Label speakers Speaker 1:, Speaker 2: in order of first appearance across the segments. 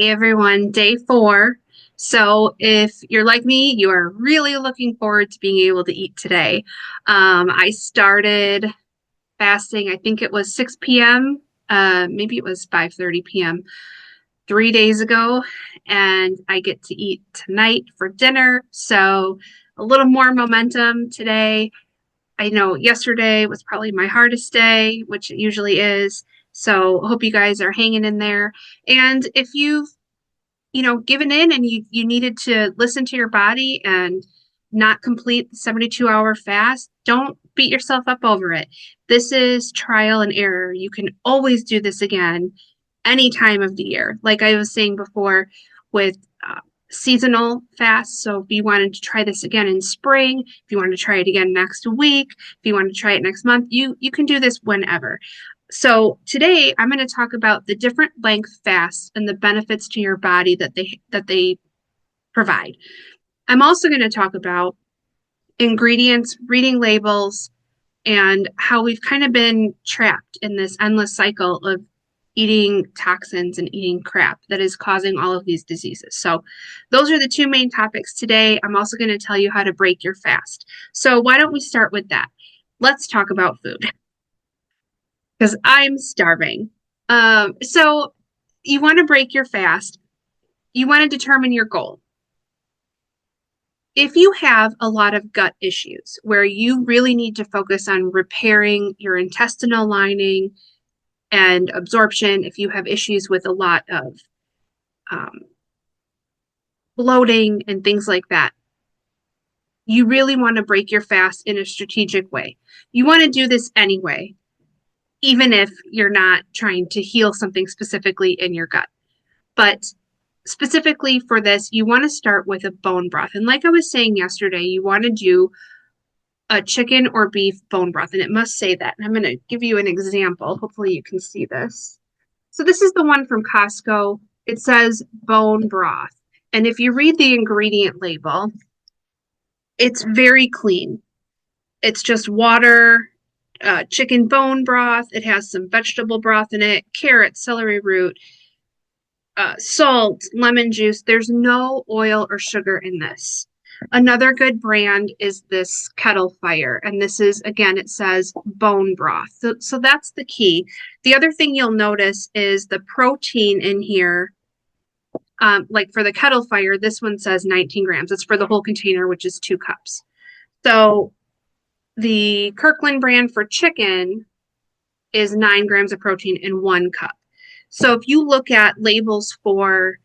Speaker 1: Hey everyone, day 4. So if you're like me, you are really looking forward to being able to eat today. I started fasting, I think it was 6 p.m., maybe it was 5:30 p.m. 3 days ago, and I get to eat tonight for dinner. So a little more momentum today. I know yesterday was probably my hardest day, which it usually is. So hope you guys are hanging in there. And if you've given in and you needed to listen to your body and not complete the 72-hour fast, don't beat yourself up over it. This is trial and error. You can always do this again any time of the year. Like I was saying before with seasonal fasts. So if you wanted to try this again in spring, if you want to try it again next week, if you want to try it next month, you can do this whenever. So today I'm going to talk about the different length fasts and the benefits to your body that they provide. I'm also going to talk about ingredients, reading labels, and how we've kind of been trapped in this endless cycle of eating toxins and eating crap that is causing all of these diseases. So those are the two main topics today. I'm also going to tell you how to break your fast. So why don't we start with that? Let's talk about food because I'm starving. So you want to break your fast. You want to determine your goal. If you have a lot of gut issues where you really need to focus on repairing your intestinal lining and absorption, if you have issues with a lot of um, bloating and things like that, you really want to break your fast in a strategic way. You want to do this anyway, even if you're not trying to heal something specifically in your gut. But specifically for this, you want to start with a bone broth. And like I was saying yesterday, you want to do a chicken or beef bone broth, and it must say that. And I'm going to give you an example. Hopefully you can see this. So this is the one from Costco. It says bone broth. And if you read the ingredient label, it's very clean. It's just water, chicken bone broth. It has some vegetable broth in it, carrot, celery root, salt, lemon juice. There's no oil or sugar in this. Another good brand is this Kettle Fire. And this is, again, it says bone broth. So that's the key. The other thing you'll notice is the protein in here. Like for the Kettle Fire, this one says 19 grams. It's for the whole container, which is 2 cups. So the Kirkland brand for chicken is 9 grams of protein in 1 cup. So if you look at labels for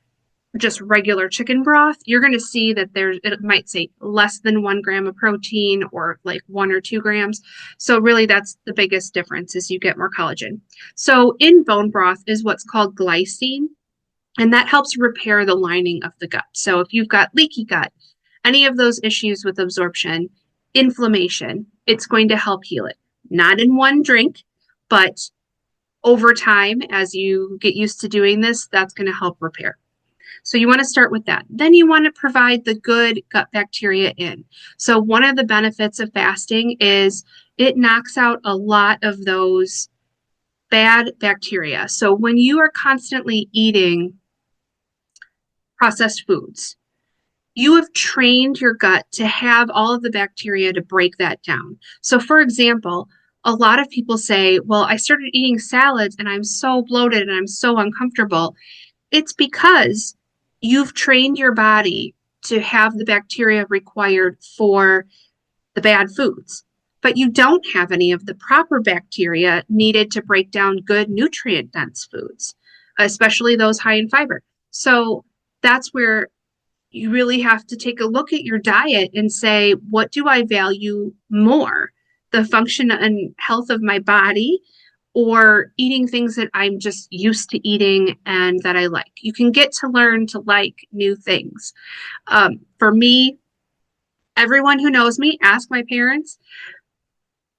Speaker 1: just regular chicken broth, you're going to see that it might say less than 1 gram of protein or like 1 or 2 grams. So really that's the biggest difference is you get more collagen. So in bone broth is what's called glycine, and that helps repair the lining of the gut. So if you've got leaky gut, any of those issues with absorption, inflammation, it's going to help heal it. Not in one drink, but over time, as you get used to doing this, that's going to help repair. So you want to start with that. Then you want to provide the good gut bacteria in. So one of the benefits of fasting is it knocks out a lot of those bad bacteria. So when you are constantly eating processed foods, you have trained your gut to have all of the bacteria to break that down. So for example, a lot of people say, well, I started eating salads and I'm so bloated and I'm so uncomfortable. It's because you've trained your body to have the bacteria required for the bad foods, but you don't have any of the proper bacteria needed to break down good nutrient dense foods, especially those high in fiber. So that's where you really have to take a look at your diet and say, what do I value more? The function and health of my body, or eating things that I'm just used to eating and that I like. You can get to learn to like new things. For me, everyone who knows me, ask my parents,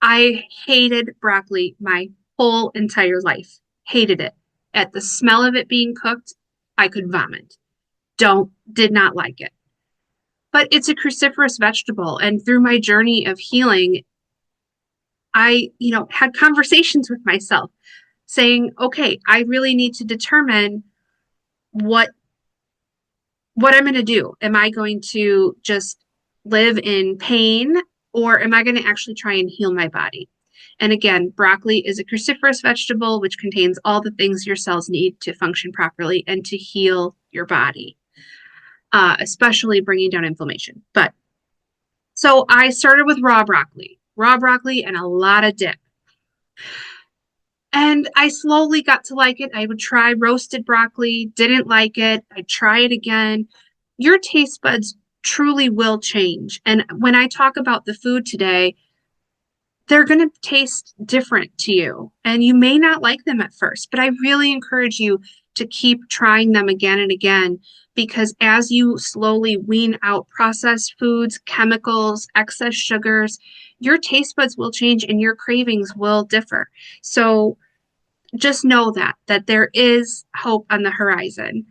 Speaker 1: I hated broccoli my whole entire life. Hated it. At the smell of it being cooked, I could vomit. Did not like it. But it's a cruciferous vegetable. And through my journey of healing, I, had conversations with myself saying, okay, I really need to determine what what I'm going to do. Am I going to just live in pain, or am I going to actually try and heal my body? And again, broccoli is a cruciferous vegetable, which contains all the things your cells need to function properly and to heal your body, especially bringing down inflammation. But so I started with raw broccoli and a lot of dip. And I slowly got to like it. I would try roasted broccoli, didn't like it. I'd try it again. Your taste buds truly will change. And when I talk about the food today, they're going to taste different to you. And you may not like them at first, but I really encourage you to keep trying them again and again, because as you slowly wean out processed foods, chemicals, excess sugars, your taste buds will change and your cravings will differ. So just know that there is hope on the horizon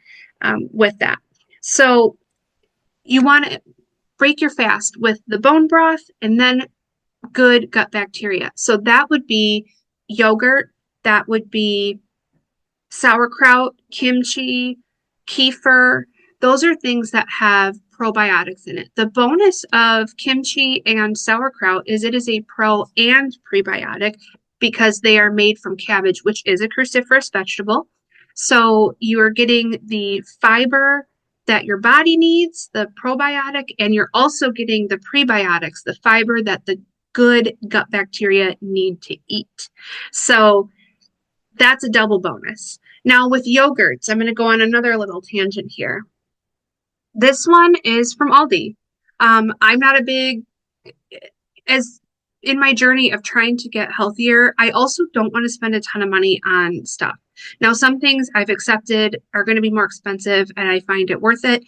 Speaker 1: with that. So you want to break your fast with the bone broth and then good gut bacteria. So that would be yogurt, that would be sauerkraut, kimchi, kefir. Those are things that have probiotics in it. The bonus of kimchi and sauerkraut is it is a pro and prebiotic because they are made from cabbage, which is a cruciferous vegetable. So you are getting the fiber that your body needs, the probiotic, and you're also getting the prebiotics, the fiber that the good gut bacteria need to eat. So that's a double bonus. Now with yogurts, I'm going to go on another little tangent here. This one is from Aldi. I'm not a big, as in my journey of trying to get healthier, I also don't want to spend a ton of money on stuff. Now, some things I've accepted are going to be more expensive and I find it worth it.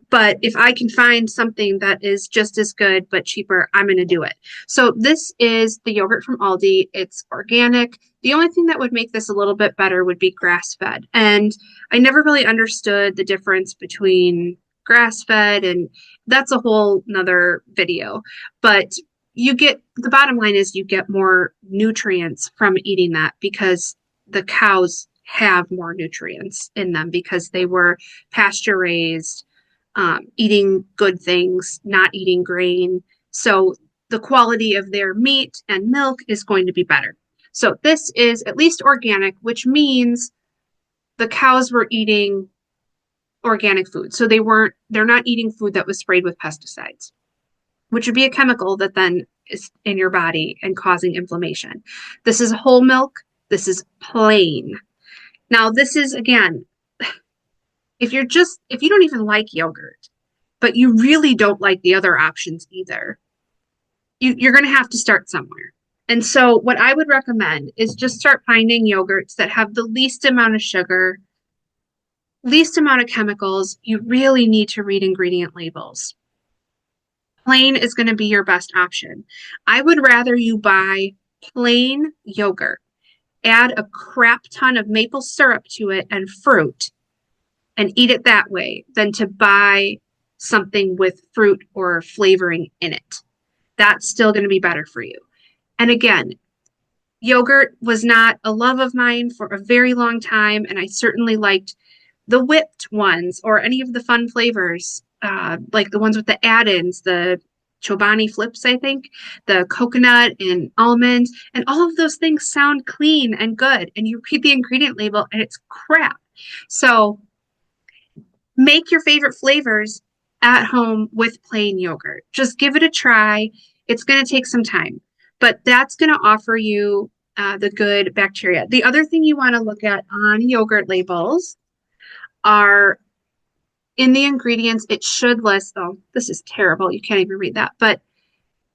Speaker 1: But if I can find something that is just as good but cheaper, I'm going to do it. So this is the yogurt from Aldi. It's organic. The only thing that would make this a little bit better would be grass-fed. And I never really understood the difference between grass-fed, and that's a whole nother video. But the bottom line is you get more nutrients from eating that because the cows have more nutrients in them because they were pasture raised, eating good things, not eating grain. So the quality of their meat and milk is going to be better. So this is at least organic, which means the cows were eating organic food. So they're not eating food that was sprayed with pesticides, which would be a chemical that then is in your body and causing inflammation. This is whole milk. This is plain. Now, this is, again, if you don't even like yogurt, but you really don't like the other options either, you're going to have to start somewhere. And so what I would recommend is just start finding yogurts that have the least amount of sugar, least amount of chemicals. You really need to read ingredient labels. Plain is going to be your best option. I would rather you buy plain yogurt, add a crap ton of maple syrup to it and fruit, and eat it that way than to buy something with fruit or flavoring in it. That's still going to be better for you. And again, yogurt was not a love of mine for a very long time, and I certainly liked the whipped ones or any of the fun flavors, like the ones with the add-ins, the Chobani flips, I think, the coconut and almond, and all of those things sound clean and good. And you read the ingredient label and it's crap. So make your favorite flavors at home with plain yogurt. Just give it a try. It's going to take some time, but that's going to offer you the good bacteria. The other thing you want to look at on yogurt labels are in the ingredients. It should list, oh, this is terrible. You can't even read that. But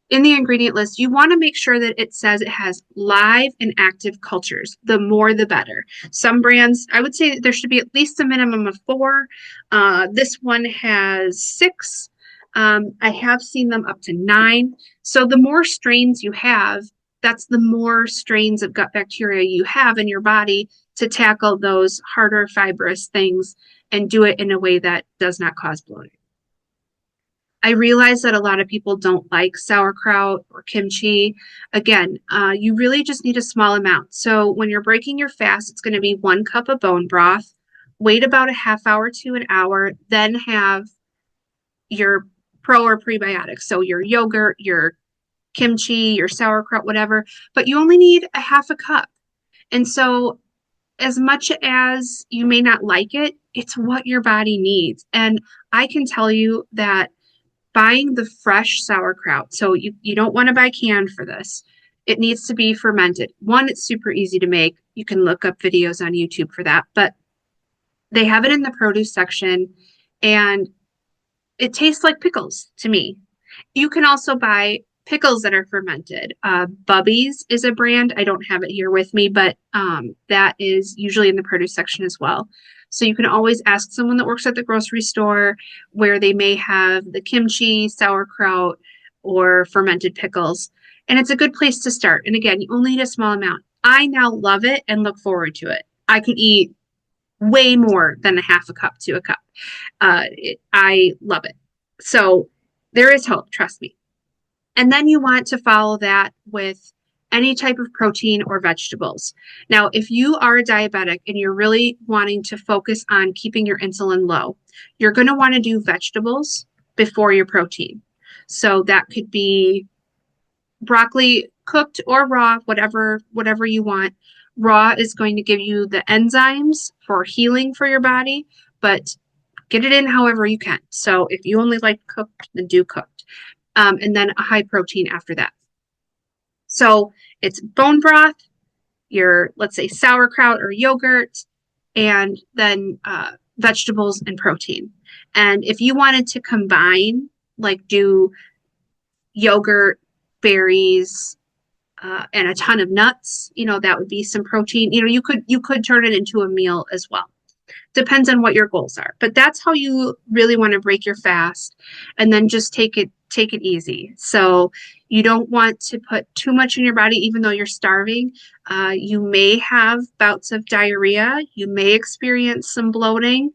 Speaker 1: in the ingredient list, you want to make sure that it says it has live and active cultures. The more, the better. Some brands, I would say there should be at least a minimum of 4. This one has 6. I have seen them up to 9. So the more strains you have, that's the more strains of gut bacteria you have in your body to tackle those harder fibrous things and do it in a way that does not cause bloating. I realize that a lot of people don't like sauerkraut or kimchi. Again, you really just need a small amount. So when you're breaking your fast, it's going to be 1 cup of bone broth, wait about a half hour to an hour, then have your pro or prebiotics. So your yogurt, your kimchi, your sauerkraut, whatever, but you only need a half a cup. And so, as much as you may not like it, it's what your body needs. And I can tell you that buying the fresh sauerkraut, so you don't want to buy canned for this. It needs to be fermented. One, it's super easy to make. You can look up videos on YouTube for that, but they have it in the produce section and it tastes like pickles to me. You can also buy pickles that are fermented. Bubby's is a brand. I don't have it here with me, but that is usually in the produce section as well. So you can always ask someone that works at the grocery store where they may have the kimchi, sauerkraut, or fermented pickles. And it's a good place to start. And again, you only need a small amount. I now love it and look forward to it. I could eat way more than a half a cup to a cup. I love it. So there is hope, trust me. And then you want to follow that with any type of protein or vegetables. Now, if you are a diabetic and you're really wanting to focus on keeping your insulin low, you're going to want to do vegetables before your protein. So that could be broccoli cooked or raw, whatever you want. Raw is going to give you the enzymes for healing for your body, but get it in however you can. So if you only like cooked, then do cooked. And then a high protein after that. So it's bone broth, your, let's say, sauerkraut or yogurt, and then vegetables and protein. And if you wanted to combine, like do yogurt, berries, and a ton of nuts, that would be some protein. You could turn it into a meal as well. Depends on what your goals are. But that's how you really want to break your fast, and then just take it easy. So you don't want to put too much in your body, even though you're starving. You may have bouts of diarrhea. You may experience some bloating.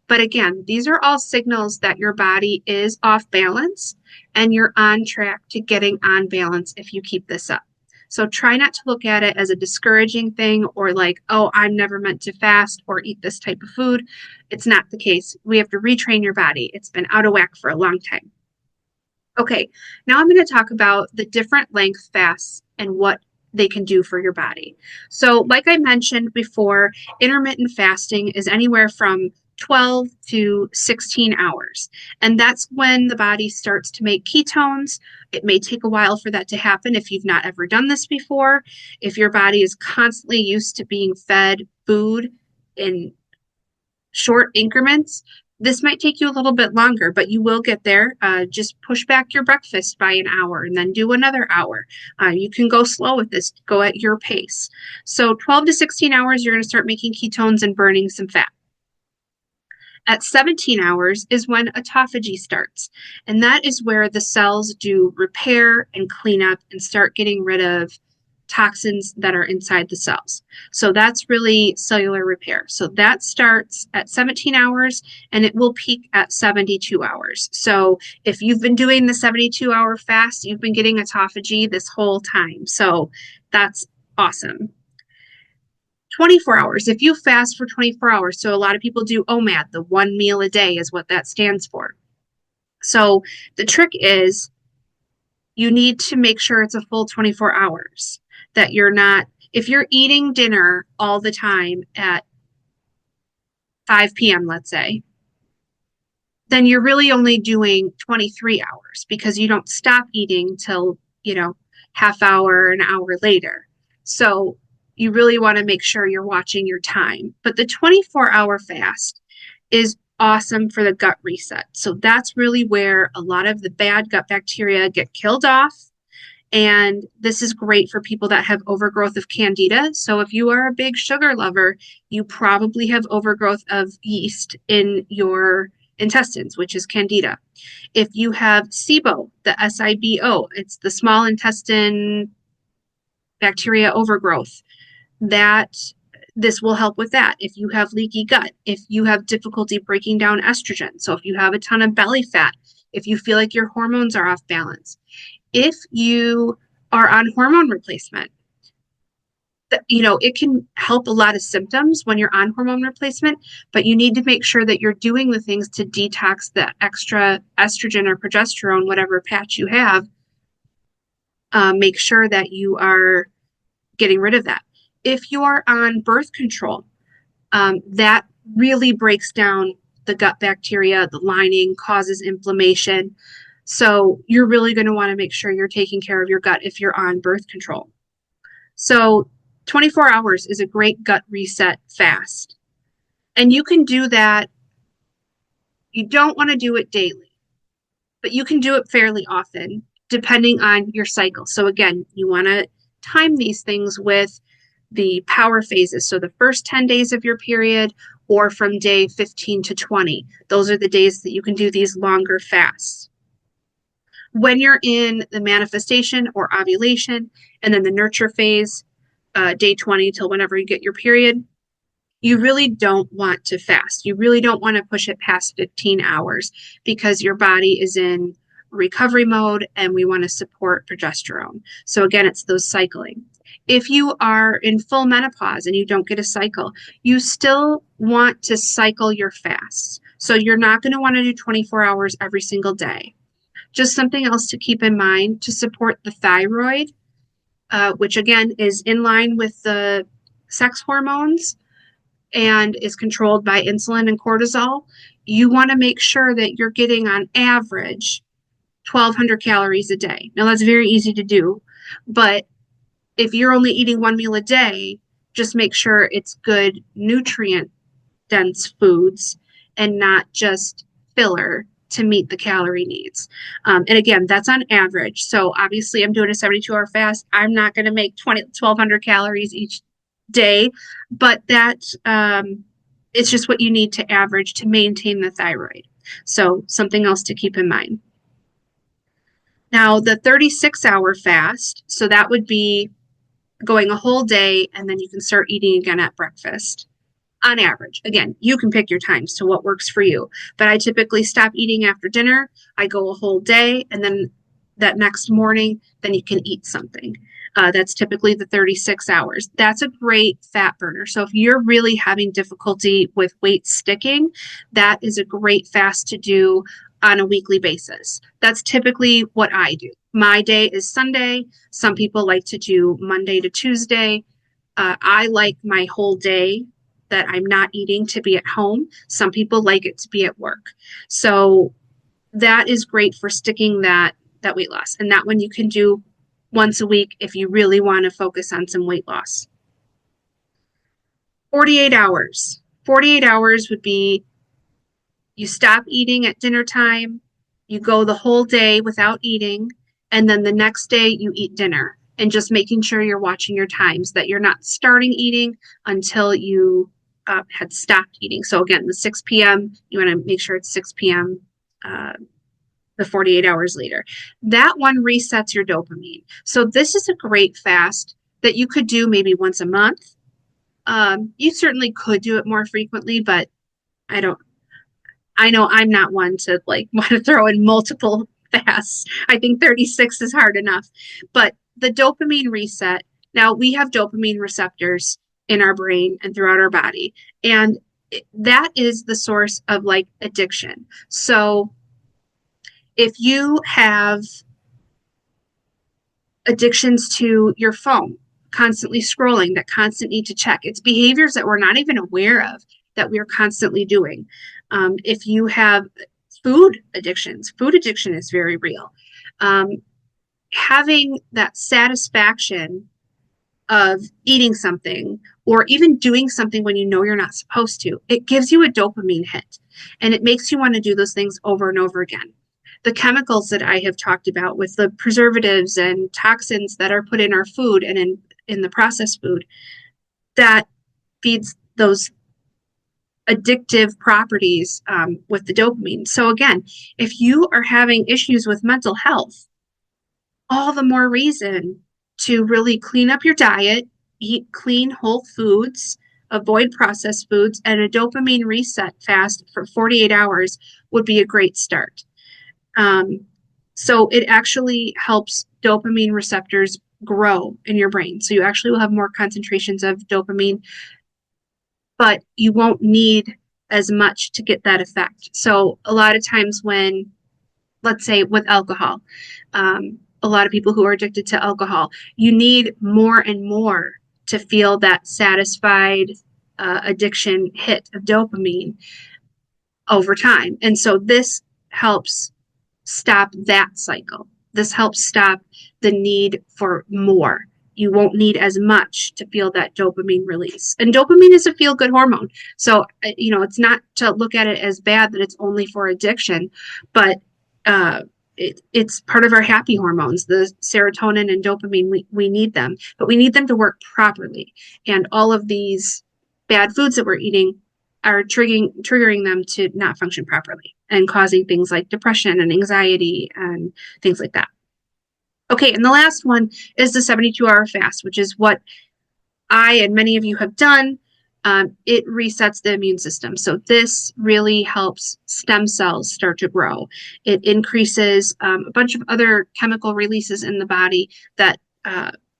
Speaker 1: But again, these are all signals that your body is off balance and you're on track to getting on balance if you keep this up. So try not to look at it as a discouraging thing or like, oh, I'm never meant to fast or eat this type of food. It's not the case. We have to retrain your body. It's been out of whack for a long time. Okay, now I'm going to talk about the different length fasts and what they can do for your body. So like I mentioned before, intermittent fasting is anywhere from 12 to 16 hours. And that's when the body starts to make ketones. It may take a while for that to happen if you've not ever done this before. If your body is constantly used to being fed food in short increments, this might take you a little bit longer, but you will get there. Just push back your breakfast by an hour and then do another hour. You can go slow with this, go at your pace. So 12 to 16 hours, you're going to start making ketones and burning some fat. At 17 hours is when autophagy starts, and that is where the cells do repair and clean up and start getting rid of toxins that are inside the cells. So that's really cellular repair. So that starts at 17 hours and it will peak at 72 hours. So if you've been doing the 72-hour fast, you've been getting autophagy this whole time. So that's awesome. 24 hours. If you fast for 24 hours, so a lot of people do OMAD, the 1 meal a day is what that stands for. So the trick is you need to make sure it's a full 24 hours, that you're not, if you're eating dinner all the time at 5 p.m., let's say, then you're really only doing 23 hours because you don't stop eating till, half hour, an hour later. So you really want to make sure you're watching your time. But the 24-hour fast is awesome for the gut reset. So that's really where a lot of the bad gut bacteria get killed off. And this is great for people that have overgrowth of candida. So if you are a big sugar lover, you probably have overgrowth of yeast in your intestines, which is candida. If you have SIBO, the SIBO, it's the small intestine bacteria overgrowth, that this will help with that. If you have leaky gut, if you have difficulty breaking down estrogen, so if you have a ton of belly fat, if you feel like your hormones are off balance, if you are on hormone replacement, it can help a lot of symptoms when you're on hormone replacement, but you need to make sure that you're doing the things to detox the extra estrogen or progesterone, whatever patch you have. Make sure that you are getting rid of that. If you are on birth control, that really breaks down the gut bacteria, the lining, causes inflammation. So you're really going to want to make sure you're taking care of your gut if you're on birth control. So 24 hours is a great gut reset fast. And you can do that. You don't want to do it daily, but you can do it fairly often depending on your cycle. So again, you want to time these things with the power phases. So the first 10 days of your period or from day 15 to 20. Those are the days that you can do these longer fasts. When you're in the manifestation or ovulation and then the nurture phase, day 20 till whenever you get your period, you really don't want to fast. You really don't want to push it past 15 hours because your body is in recovery mode and we want to support progesterone. So again, it's those cycling. If you are in full menopause and you don't get a cycle, you still want to cycle your fasts. So you're not going to want to do 24 hours every single day. Just something else to keep in mind to support the thyroid, which again is in line with the sex hormones and is controlled by insulin and cortisol. You want to make sure that you're getting on average 1,200 calories a day. Now that's very easy to do, but if you're only eating one meal a day, just make sure it's good nutrient dense foods and not just filler to meet the calorie needs. And again, that's on average. So obviously I'm doing a 72-hour fast. I'm not going to make 1,200 calories each day, but that it's just what you need to average to maintain the thyroid. So something else to keep in mind. Now the 36-hour fast, so that would be going a whole day and then you can start eating again at breakfast. On average, again, you can pick your times to what works for you, but I typically stop eating after dinner. I go a whole day and then that next morning, then you can eat something. That's typically the 36 hours. That's a great fat burner. So if you're really having difficulty with weight sticking, that is a great fast to do on a weekly basis. That's typically what I do. My day is Sunday. Some people like to do Monday to Tuesday. I like my whole day that I'm not eating to be at home. Some people like it to be at work. So that is great for sticking that weight loss. And that one you can do once a week if you really want to focus on some weight loss. 48 hours. 48 hours would be you stop eating at dinner time, you go the whole day without eating, and then the next day you eat dinner. And just making sure you're watching your times, that you're not starting eating until you had stopped eating. So again, the 6 p.m., you want to make sure it's 6 p.m. The 48 hours later. That one resets your dopamine. So this is a great fast that you could do maybe once a month. You certainly could do it more frequently, but I know I'm not one to like want to throw in multiple fasts. I think 36 is hard enough. But the dopamine reset, now we have dopamine receptors in our brain and throughout our body. And that is the source of like addiction. So if you have addictions to your phone, constantly scrolling, that constant need to check, it's behaviors that we're not even aware of that we're constantly doing. If you have food addictions, food addiction is very real. Having that satisfaction of eating something or even doing something when you know you're not supposed to, it gives you a dopamine hit and it makes you want to do those things over and over again. The chemicals that I have talked about with the preservatives and toxins that are put in our food and in the processed food, that feeds those addictive properties with the dopamine. So again, if you are having issues with mental health, all the more reason to really clean up your diet, eat clean whole foods, avoid processed foods, and a dopamine reset fast for 48 hours would be a great start. So it actually helps dopamine receptors grow in your brain. So you actually will have more concentrations of dopamine, but you won't need as much to get that effect. So a lot of times when, let's say with alcohol, a lot of people who are addicted to alcohol, you need more and more to feel that satisfied addiction hit of dopamine over time. And so this helps stop that cycle. This helps stop the need for more. You won't need as much to feel that dopamine release. And dopamine is a feel good hormone. So, it's not to look at it as bad that it's only for addiction, but uh, it's part of our happy hormones. The serotonin and dopamine, we need them, but we need them to work properly. And all of these bad foods that we're eating are triggering them to not function properly and causing things like depression and anxiety and things like that. Okay, and the last one is the 72-hour fast, which is what I and many of you have done. It resets the immune system. So this really helps stem cells start to grow. It increases a bunch of other chemical releases in the body that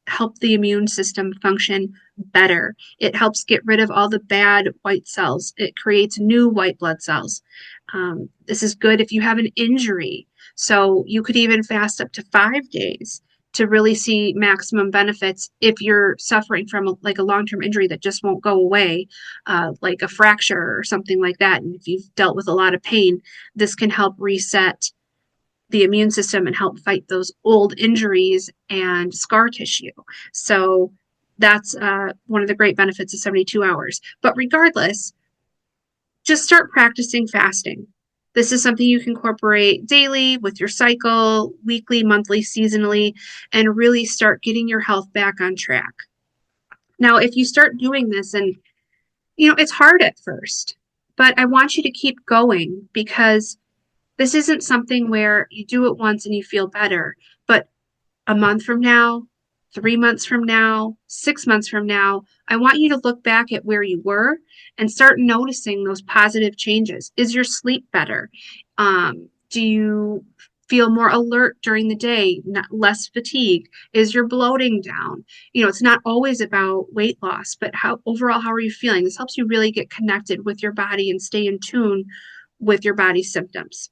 Speaker 1: help the immune system function better. It helps get rid of all the bad white cells. It creates new white blood cells. This is good if you have an injury. So you could even fast up to 5 days to really see maximum benefits if you're suffering from a long-term injury that just won't go away, like a fracture or something like that. And if you've dealt with a lot of pain, this can help reset the immune system and help fight those old injuries and scar tissue. So that's one of the great benefits of 72 hours. But regardless, just start practicing fasting. This is something you can incorporate daily with your cycle, weekly, monthly, seasonally, and really start getting your health back on track. Now, if you start doing this, and it's hard at first, but I want you to keep going, because this isn't something where you do it once and you feel better, but a month from now, 3 months from now, 6 months from now, I want you to look back at where you were and start noticing those positive changes. Is your sleep better? Do you feel more alert during the day, less fatigue? Is your bloating down? It's not always about weight loss, but how are you feeling? This helps you really get connected with your body and stay in tune with your body's symptoms.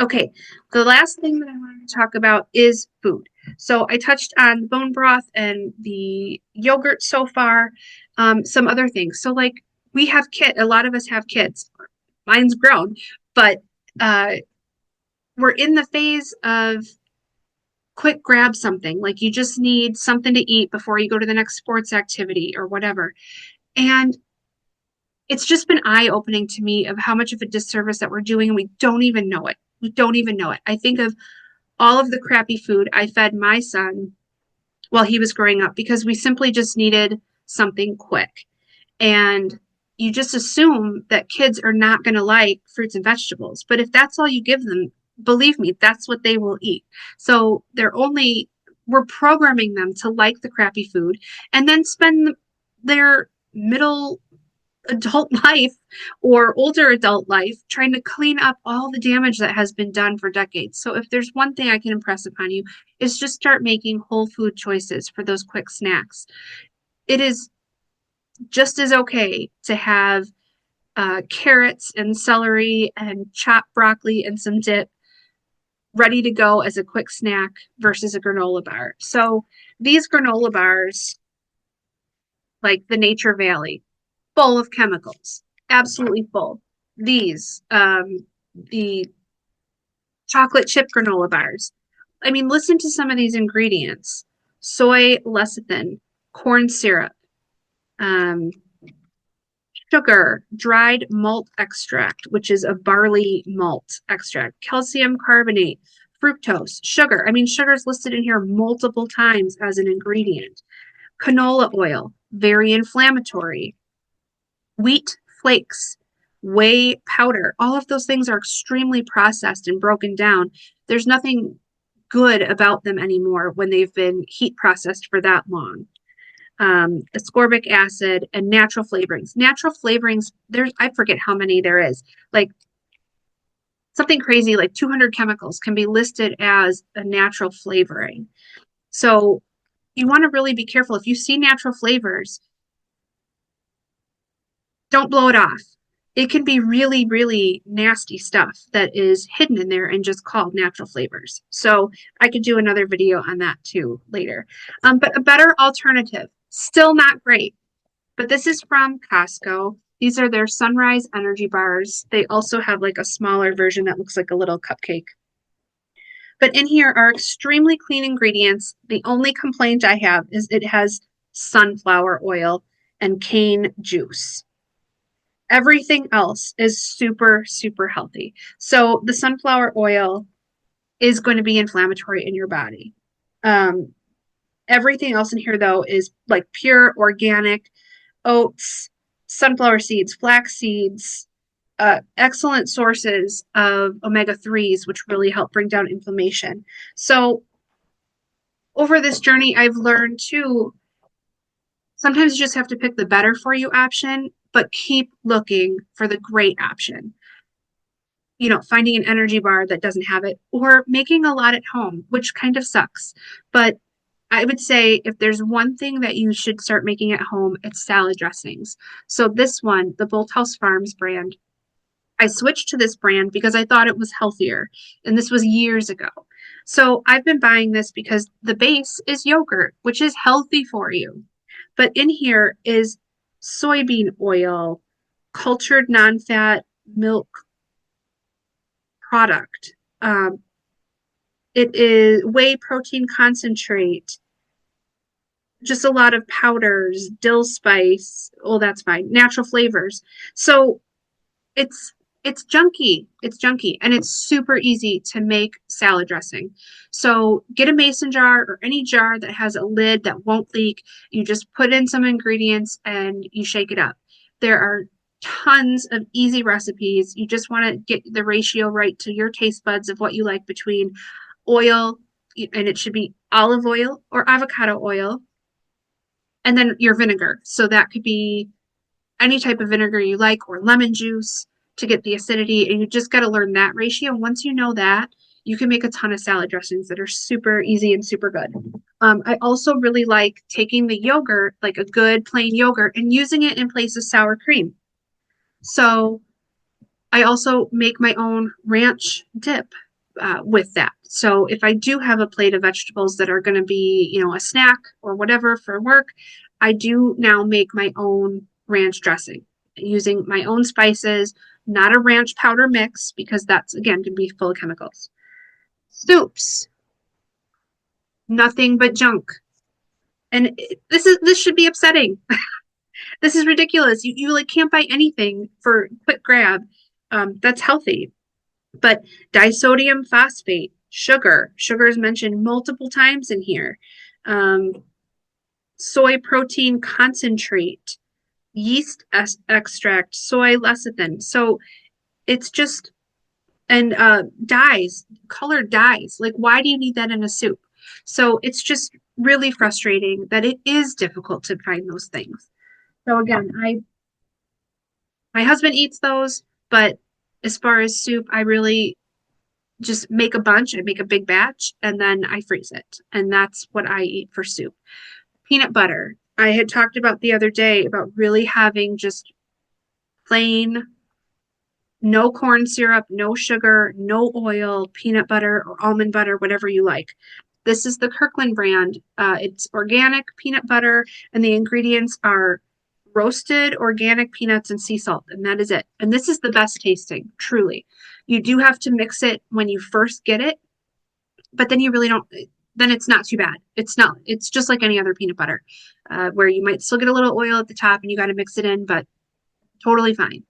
Speaker 1: Okay, the last thing that I wanted to talk about is food. So I touched on bone broth and the yogurt so far, some other things. So like a lot of us have kids. Mine's grown, but uh, we're in the phase of quick grab something. Like you just need something to eat before you go to the next sports activity or whatever. And it's just been eye-opening to me of how much of a disservice that we're doing, and we don't even know it. We don't even know it. I think of all of the crappy food I fed my son while he was growing up because we simply just needed something quick. And you just assume that kids are not going to like fruits and vegetables. But if that's all you give them, believe me, that's what they will eat. So we're programming them to like the crappy food and then spend their middle adult life or older adult life trying to clean up all the damage that has been done for decades. So if there's one thing I can impress upon you, is just start making whole food choices for those quick snacks. It is just as okay to have carrots and celery and chopped broccoli and some dip ready to go as a quick snack versus a granola bar. So these granola bars, like the Nature Valley, full of chemicals, absolutely full. These, the chocolate chip granola bars. I mean, listen to some of these ingredients: soy lecithin, corn syrup, um, sugar, dried malt extract, which is a barley malt extract, calcium carbonate, fructose, sugar. I mean, sugar is listed in here multiple times as an ingredient. Canola oil, very inflammatory. Wheat flakes, whey powder, all of those things are extremely processed and broken down. There's nothing good about them anymore when they've been heat processed for that long. Ascorbic acid and natural flavorings. Natural flavorings, I forget how many there is. Like something crazy, like 200 chemicals can be listed as a natural flavoring. So you want to really be careful. If you see natural flavors, don't blow it off. It can be really, really nasty stuff that is hidden in there and just called natural flavors. So I could do another video on that too later. But a better alternative, still not great, but this is from Costco. These are their Sunrise energy bars. They also have like a smaller version that looks like a little cupcake. But in here are extremely clean ingredients. The only complaint I have is it has sunflower oil and cane juice. Everything else is super, super healthy. So the sunflower oil is going to be inflammatory in your body. Um, Everything else in here, though, is like pure organic oats, sunflower seeds, flax seeds, excellent sources of omega-3s, which really help bring down inflammation. So over this journey, I've learned too, sometimes you just have to pick the better for you option, but keep looking for the great option. You know, finding an energy bar that doesn't have it, or making a lot at home, which kind of sucks. But I would say if there's one thing that you should start making at home, it's salad dressings. So this one, the Bolthouse Farms brand, I switched to this brand because I thought it was healthier, and this was years ago. So I've been buying this because the base is yogurt, which is healthy for you. But in here is soybean oil, cultured non-fat milk product. It is whey protein concentrate, just a lot of powders, dill spice. Oh, that's fine. Natural flavors. So it's it's junky. It's junky, and it's super easy to make salad dressing. So get a mason jar or any jar that has a lid that won't leak. You just put in some ingredients and you shake it up. There are tons of easy recipes. You just want to get the ratio right to your taste buds of what you like between oil, and it should be olive oil or avocado oil, and then your vinegar. So that could be any type of vinegar you like, or lemon juice to get the acidity. And you just got to learn that ratio. Once you know that, you can make a ton of salad dressings that are super easy and super good. I also really like taking the yogurt, like a good plain yogurt, and using it in place of sour cream. So I also make my own ranch dip with that. So if I do have a plate of vegetables that are going to be, you know, a snack or whatever for work, I do now make my own ranch dressing using my own spices, not a ranch powder mix, because that's again going to be full of chemicals. Soups, nothing but junk. And this should be upsetting. This is ridiculous. You like can't buy anything for quick grab that's healthy. But disodium phosphate, sugar is mentioned multiple times in here. Soy protein concentrate, yeast extract, soy lecithin. So it's just, and dyes, colored dyes. Like, why do you need that in a soup? So it's just really frustrating that it is difficult to find those things. So again, my husband eats those, but as far as soup, I really just make a bunch. I make a big batch and then I freeze it. And that's what I eat for soup. Peanut butter. I had talked about the other day about really having just plain, no corn syrup, no sugar, no oil, peanut butter or almond butter, whatever you like. This is the Kirkland brand. It's organic peanut butter, and the ingredients are roasted organic peanuts and sea salt, and that is it. And this is the best tasting, truly. You do have to mix it when you first get it, but then you really don't, then it's not too bad. It's just like any other peanut butter, where you might still get a little oil at the top and you got to mix it in, but totally fine.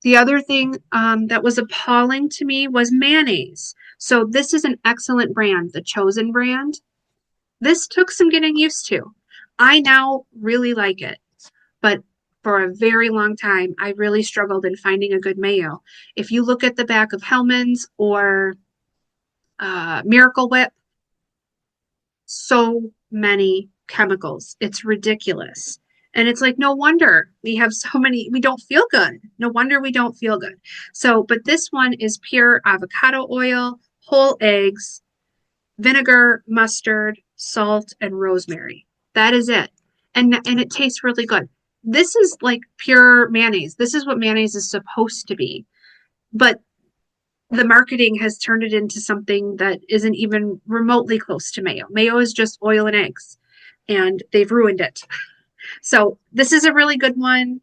Speaker 1: The other thing that was appalling to me was mayonnaise. So this is an excellent brand, the Chosen brand. This took some getting used to. I now really like it, but for a very long time, I really struggled in finding a good mayo. If you look at the back of Hellmann's or Miracle Whip, so many chemicals. It's ridiculous. And it's like, no wonder we have so many, we don't feel good. No wonder we don't feel good. So, but this one is pure avocado oil, whole eggs, vinegar, mustard, salt, and rosemary. That is it. And it tastes really good. This is like pure mayonnaise. This is what mayonnaise is supposed to be. But the marketing has turned it into something that isn't even remotely close to mayo. Mayo is just oil and eggs, and they've ruined it. So this is a really good one.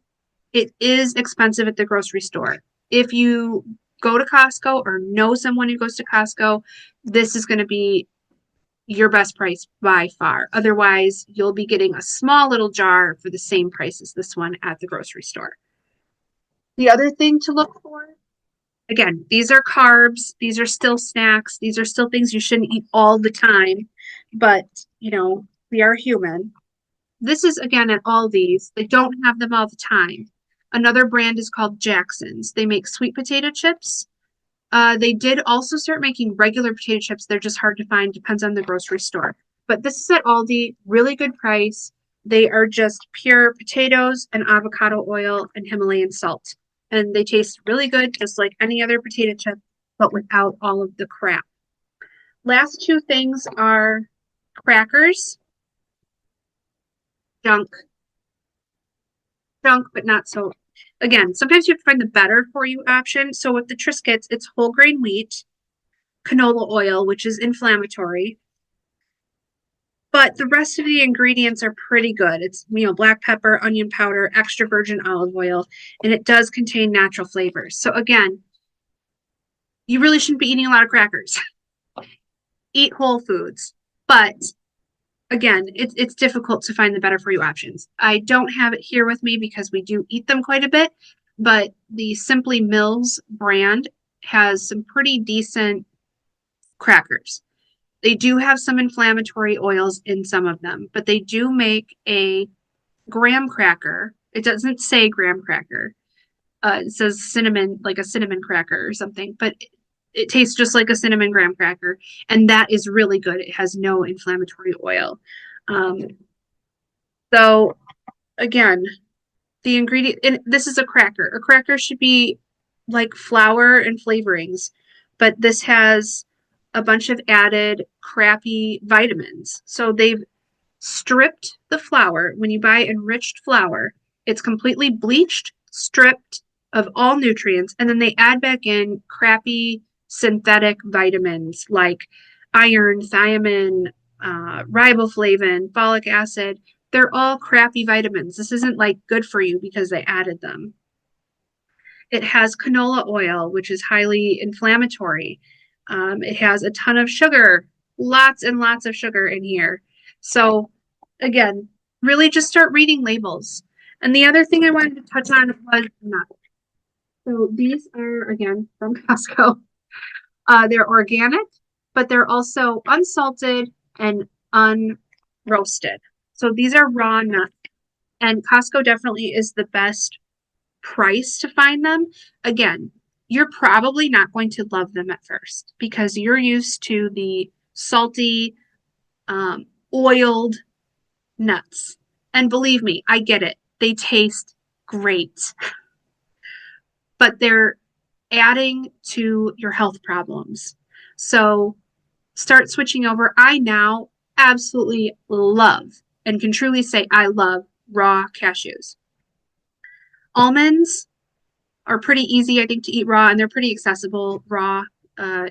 Speaker 1: It is expensive at the grocery store. If you go to Costco or know someone who goes to Costco, this is going to be your best price by far. Otherwise, you'll be getting a small little jar for the same price as this one at the grocery store. The other thing to look for, again, these are carbs, these are still snacks, these are still things you shouldn't eat all the time, but we are human. This is again at Aldi's. They don't have them all the time. Another brand is called Jackson's. They make sweet potato chips. They did also start making regular potato chips. They're just hard to find, depends on the grocery store. But this is at Aldi, really good price. They are just pure potatoes and avocado oil and Himalayan salt. And they taste really good, just like any other potato chip, but without all of the crap. Last two things are crackers, junk, junk, but not so. Again, sometimes you have to find the better for you option. So with the Triscuits, it's whole grain wheat, canola oil, which is inflammatory. But the rest of the ingredients are pretty good. It's, black pepper, onion powder, extra virgin olive oil, and it does contain natural flavors. So again, you really shouldn't be eating a lot of crackers. Eat whole foods. But again, it's difficult to find the better for you options. I don't have it here with me because we do eat them quite a bit, but the Simply Mills brand has some pretty decent crackers. They do have some inflammatory oils in some of them, but they do make a graham cracker. It doesn't say graham cracker. It says cinnamon, like a cinnamon cracker or something, but it tastes just like a cinnamon graham cracker, and that is really good. It has no inflammatory oil. So again, the ingredient, and this is a cracker. A cracker should be like flour and flavorings, but this has a bunch of added crappy vitamins. So they've stripped the flour. When you buy enriched flour, it's completely bleached, stripped of all nutrients, and then they add back in crappy synthetic vitamins like iron, thiamine, riboflavin, folic acid. They're all crappy vitamins. This isn't like good for you because they added them. It has canola oil, which is highly inflammatory. It has a ton of sugar, lots and lots of sugar in here. So again, really just start reading labels. And the other thing I wanted to touch on was nuts. So these are, again, from Costco. They're organic, but they're also unsalted and unroasted. So these are raw nuts. And Costco definitely is the best price to find them. Again, you're probably not going to love them at first because you're used to the salty, oiled nuts. And believe me, I get it. They taste great. But they're adding to your health problems. So start switching over. I now absolutely love and can truly say I love raw cashews. Almonds are pretty easy, I think, to eat raw, and they're pretty accessible raw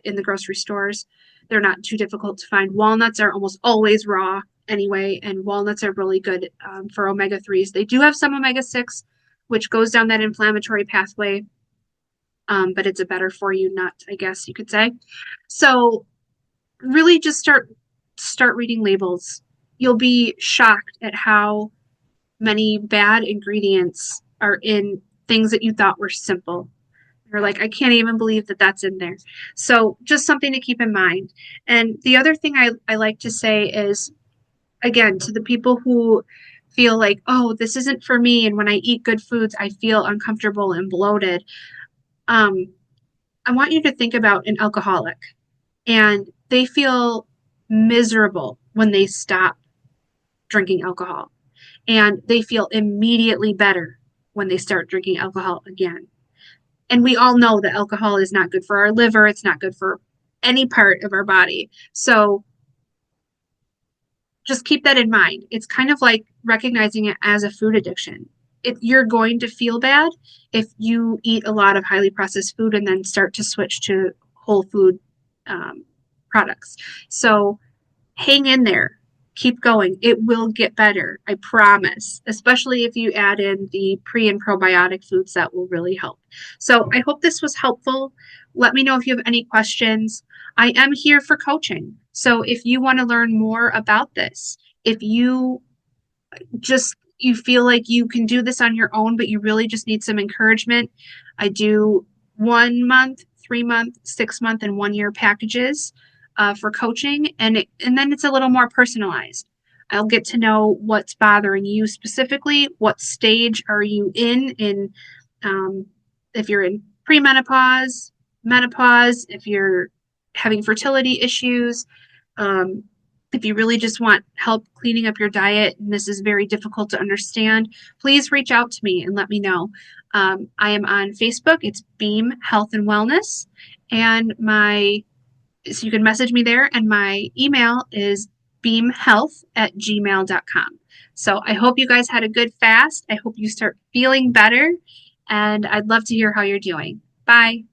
Speaker 1: in the grocery stores. They're not too difficult to find. Walnuts are almost always raw anyway, and walnuts are really good for omega-3s. They do have some omega-6, which goes down that inflammatory pathway, but it's a better for you nut, I guess you could say. So really just start reading labels. You'll be shocked at how many bad ingredients are in things that you thought were simple. You're like, I can't even believe that that's in there. So just something to keep in mind. And the other thing I like to say is, again, to the people who feel like, oh, this isn't for me, and when I eat good foods, I feel uncomfortable and bloated. I want you to think about an alcoholic, and they feel miserable when they stop drinking alcohol, and they feel immediately better when they start drinking alcohol again. And we all know that alcohol is not good for our liver. It's not good for any part of our body. So just keep that in mind. It's kind of like recognizing it as a food addiction. You're going to feel bad if you eat a lot of highly processed food and then start to switch to whole food um, products. So hang in there. Keep going. It will get better. I promise. Especially if you add in the pre and probiotic foods, that will really help. So I hope this was helpful. Let me know if you have any questions. I am here for coaching. So if you want to learn more about this, if you feel like you can do this on your own, but you really just need some encouragement, I do 1 month, 3 month, 6 month, and 1 year packages for coaching, and then it's a little more personalized. I'll get to know what's bothering you specifically. What stage are you in um, if you're in premenopause, menopause, if you're having fertility issues, um, if you really just want help cleaning up your diet and this is very difficult to understand, please reach out to me and let me know. I am on Facebook. It's Beam Health and Wellness. And so you can message me there. And my email is beamhealth@gmail.com. So I hope you guys had a good fast. I hope you start feeling better. And I'd love to hear how you're doing. Bye.